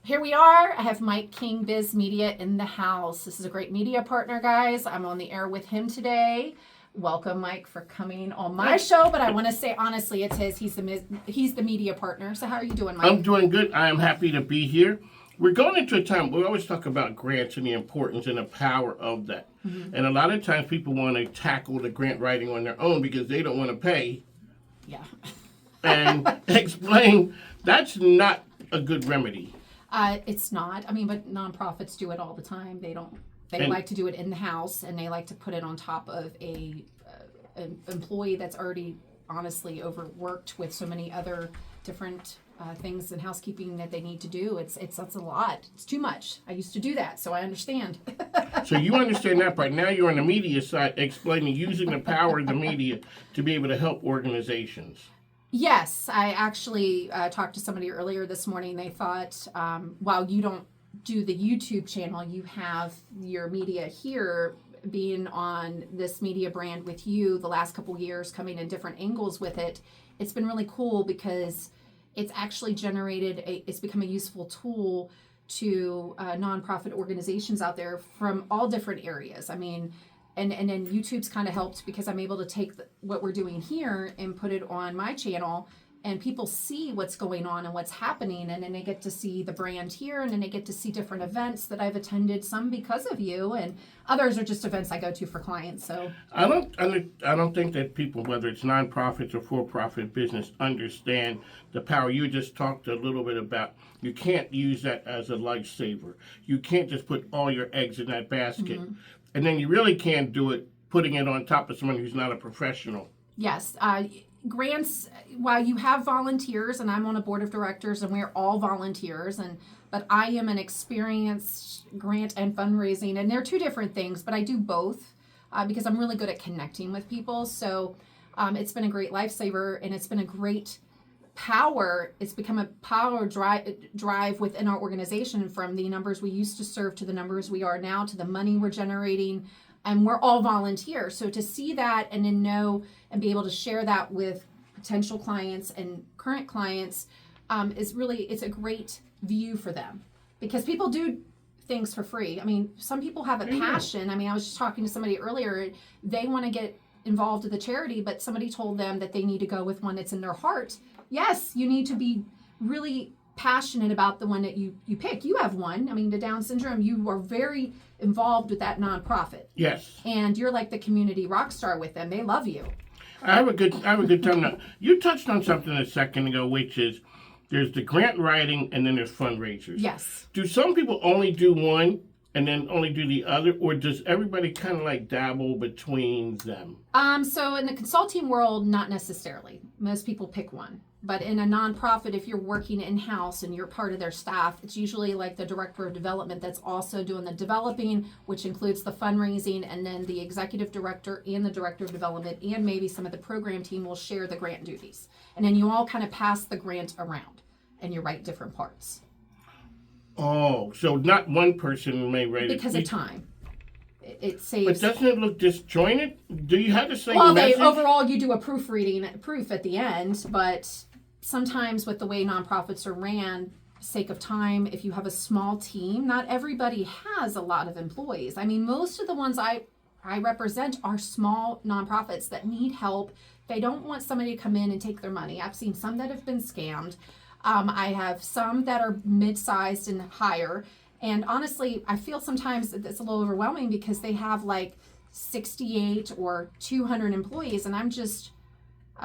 Here we are. I have MikeKingBiz Media in the house. This is a great media partner, guys. I'm on the air with him today. Welcome, Mike, for coming on my show. But I want to say, honestly, it's his. He's the media partner. So how are you doing, Mike? I'm doing good. I am happy to be here. We're going into a time, we always talk about grants and the importance and the power of that. Mm-hmm. And a lot of times people want to tackle the grant writing on their own because they don't want to pay. Yeah. And explain that's not a good remedy. It's not. I mean, but nonprofits do it all the time. They like to do it in the house, and they like to put it on top of an employee that's already honestly overworked with so many other different things in housekeeping that they need to do. That's a lot. It's too much. I used to do that, so I understand. So you understand that part. Now you're on the media side explaining using the power of the media to be able to help organizations. Yes, I actually talked to somebody earlier this morning. They thought, while you don't do the YouTube channel, you have your media here being on this media brand with you the last couple years, coming in different angles with it. It's been really cool because it's actually it's become a useful tool to nonprofit organizations out there from all different areas. I mean, and then YouTube's kind of helped because I'm able to take what we're doing here and put it on my channel, and people see what's going on and what's happening, and then they get to see the brand here, and then they get to see different events that I've attended, some because of you, and others are just events I go to for clients. So I don't think that people, whether it's nonprofits or for-profit business, understand the power. You just talked a little bit about you can't use that as a lifesaver. You can't just put all your eggs in that basket. Mm-hmm. And then you really can't do it putting it on top of someone who's not a professional. Yes. Grants, while you have volunteers, and I'm on a board of directors, and we're all volunteers, but I am an experienced grant and fundraising, and they're two different things, but I do both because I'm really good at connecting with people. So it's been a great lifesaver, and it's been a great power. It's become a power drive within our organization, from the numbers we used to serve to the numbers we are now to the money we're generating, and we're all volunteers. So to see that and then know and be able to share that with potential clients and current clients it's a great view for them, because people do things for free. I mean, some people have a passion. I mean, I was just talking to somebody earlier. They want to get involved with the charity, but somebody told them that they need to go with one that's in their heart. Yes, you need to be really passionate about the one that you pick. You have one. I mean, the Down syndrome, you are very involved with that nonprofit. Yes. And you're like the community rock star with them. They love you. I have a good time now. You touched on something a second ago, which is there's the grant writing and then there's fundraisers. Yes. Do some people only do one and then only do the other, or does everybody kind of like dabble between them? So in the consulting world, not necessarily. Most people pick one. But in a nonprofit, if you're working in-house and you're part of their staff, it's usually like the director of development that's also doing the developing, which includes the fundraising, and then the executive director and the director of development and maybe some of the program team will share the grant duties. And then you all kind of pass the grant around and you write different parts. Oh, so not one person may write it. Because of time. It saves. But doesn't it look disjointed? Do you have the same message? Overall, you do a proof at the end, but sometimes with the way nonprofits are ran, sake of time, if you have a small team, not everybody has a lot of employees. I mean, most of the ones I represent are small nonprofits that need help. They don't want somebody to come in and take their money. I've seen some that have been scammed. I have some that are mid-sized and higher. And honestly, I feel sometimes it's a little overwhelming because they have like 68 or 200 employees, and I'm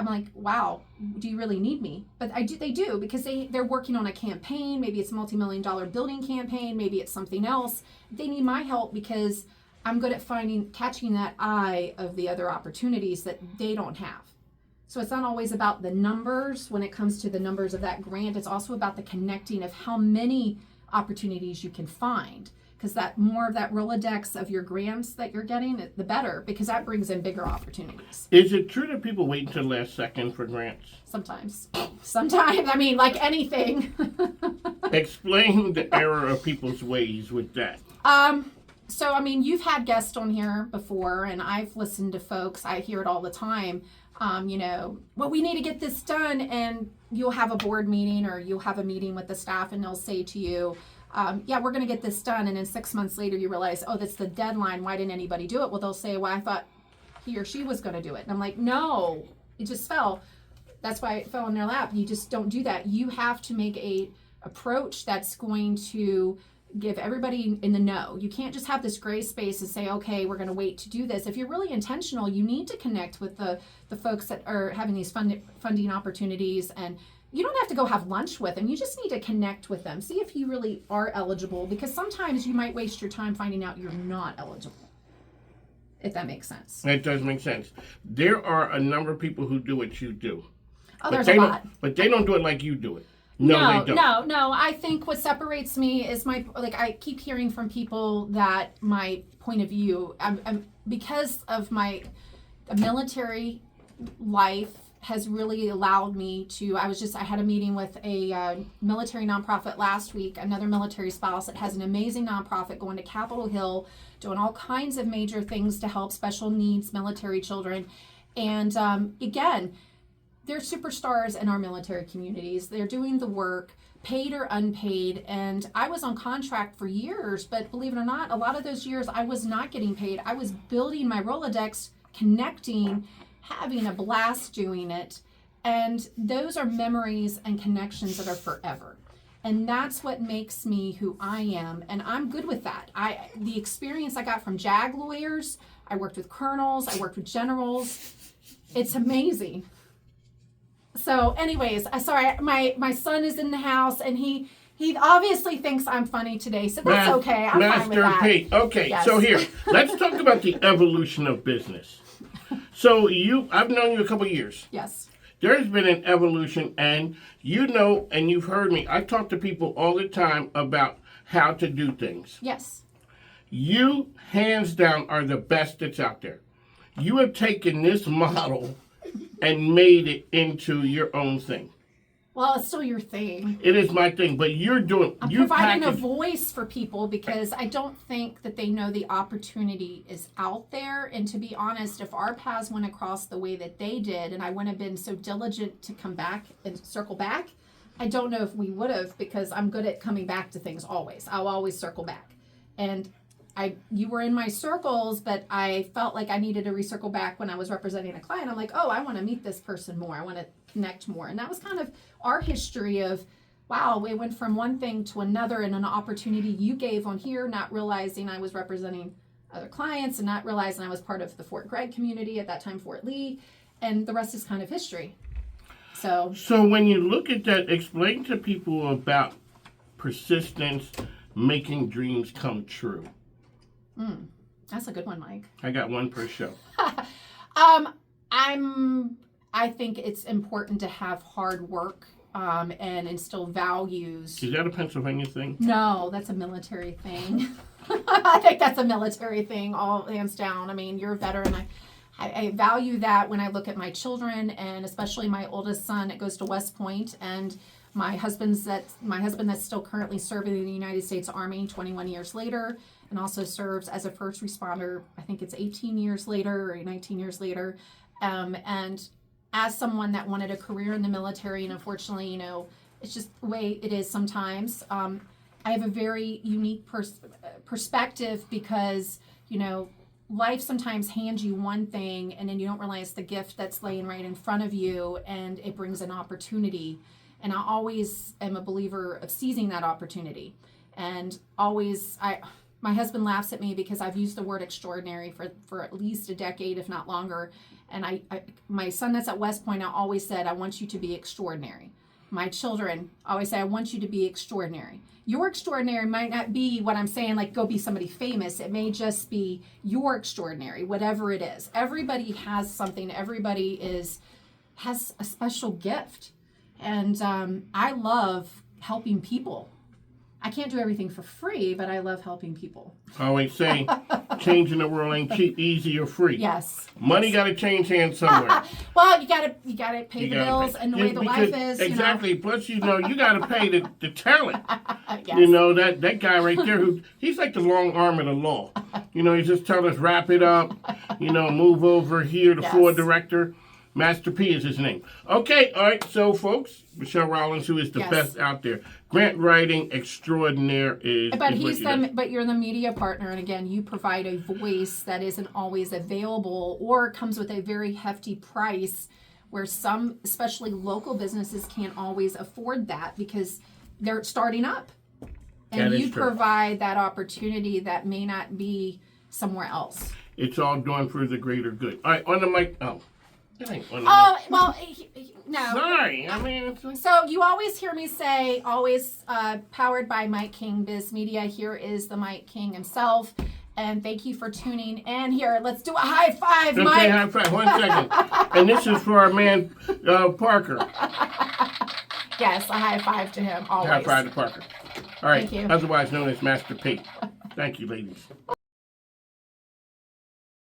like, wow, do you really need me? But they do, because they're working on a campaign. Maybe it's a multi-million-dollar building campaign. Maybe it's something else. They need my help because I'm good at catching that eye of the other opportunities that they don't have. So it's not always about the numbers when it comes to the numbers of that grant. It's also about the connecting of how many opportunities you can find, because that more of that Rolodex of your grants that you're getting, the better, because that brings in bigger opportunities. Is it true that people wait until the last second for grants? Sometimes, I mean, like anything. Explain the error of people's ways with that. So, I mean, you've had guests on here before, and I've listened to folks, I hear it all the time, well, we need to get this done, and you'll have a board meeting or you'll have a meeting with the staff, and they'll say to you, yeah, we're going to get this done. And then 6 months later, you realize, oh, that's the deadline. Why didn't anybody do it? Well, they'll say, well, I thought he or she was going to do it. And I'm like, no, it just fell. That's why it fell in their lap. You just don't do that. You have to make a approach that's going to give everybody in the know. You can't just have this gray space and say, okay, we're going to wait to do this. If you're really intentional, you need to connect with the folks that are having these funding opportunities, and you don't have to go have lunch with them. You just need to connect with them. See if you really are eligible, because sometimes you might waste your time finding out you're not eligible, if that makes sense. That does make sense. There are a number of people who do what you do. Oh, there's a lot. But they don't do it like you do it. No, they don't. No. I think what separates me is I keep hearing from people that my point of view, because of my military life has really allowed me to, I had a meeting with a military nonprofit last week, another military spouse that has an amazing nonprofit going to Capitol Hill, doing all kinds of major things to help special needs military children. And again, they're superstars in our military communities. They're doing the work, paid or unpaid. And I was on contract for years, but believe it or not, a lot of those years I was not getting paid. I was building my Rolodex, connecting, having a blast doing it. And those are memories and connections that are forever. And that's what makes me who I am. And I'm good with that. The experience I got from JAG lawyers, I worked with colonels, I worked with generals. It's amazing. So anyways, sorry, my son is in the house, and he obviously thinks I'm funny today, so that's okay. I'm fine with that. Pete. Okay, yes. So here, let's talk about the evolution of business. So I've known you a couple of years. Yes. There's been an evolution, and you know, and you've heard me, I talk to people all the time about how to do things. Yes. You, hands down, are the best that's out there. You have taken this model and made it into your own thing. Well, it's still your thing. It is my thing, but I'm providing a voice for people, because I don't think that they know the opportunity is out there. And to be honest, if our paths went across the way that they did, and I wouldn't have been so diligent to come back and circle back, I don't know if we would have, because I'm good at coming back to things always. I'll always circle back. And you were in my circles, but I felt like I needed to recircle back when I was representing a client. I'm like, oh, I want to meet this person more. I want to connect more. And that was kind of our history of, wow, we went from one thing to another, and an opportunity you gave on here, not realizing I was representing other clients, and not realizing I was part of the Fort Gregg community, at that time Fort Lee, and the rest is kind of history. So when you look at that, explain to people about persistence, making dreams come true. That's a good one, Mike. I got one per show. I think it's important to have hard work and instill values. Is that a Pennsylvania thing? No, that's a military thing. I think that's a military thing, all hands down. I mean, you're a veteran. I value that when I look at my children, and especially my oldest son that goes to West Point, and my husband that's still currently serving in the United States Army 21 years later, and also serves as a first responder, I think it's 18 years later or 19 years later. And as someone that wanted a career in the military, and unfortunately, it's just the way it is sometimes, I have a very unique perspective, because, life sometimes hands you one thing, and then you don't realize the gift that's laying right in front of you, and it brings an opportunity. And I always am a believer of seizing that opportunity. And always, my husband laughs at me because I've used the word extraordinary for at least a decade, if not longer. And my son that's at West Point, I always said, I want you to be extraordinary. My children always say, I want you to be extraordinary. Your extraordinary might not be what I'm saying, like go be somebody famous. It may just be your extraordinary, whatever it is. Everybody has something. Everybody has a special gift. And I love helping people. I can't do everything for free, but I love helping people. I always say, changing the world ain't cheap, easy, or free. Yes. Money got to change hands somewhere. Well, you gotta pay the bills, and the way the life is. Exactly. Plus, you got to pay the talent. Yes. That guy right there, he's like the long arm of the law. He's just telling us, wrap it up, move over here, the floor director. Master P is his name. Okay, all right. So, folks, Michelle Rollins, who is the best out there, grant writing extraordinaire is. But is but you're the media partner, and again, you provide a voice that isn't always available or comes with a very hefty price, where some, especially local businesses, can't always afford that because they're starting up, and you provide that opportunity that may not be somewhere else. It's all done for the greater good. All right, on the mic. Oh. Well, no. Sorry, I mean. It's like... So you always hear me say, always powered by MikeKingBiz Media. Here is the Mike King himself. And thank you for tuning in. Here, let's do a high five, Mike. Okay, high five. 1 second. And this is for our man, Parker. Yes, a high five to him, always. High five to Parker. All right, Thank you. otherwise known as Master P. Thank you, ladies.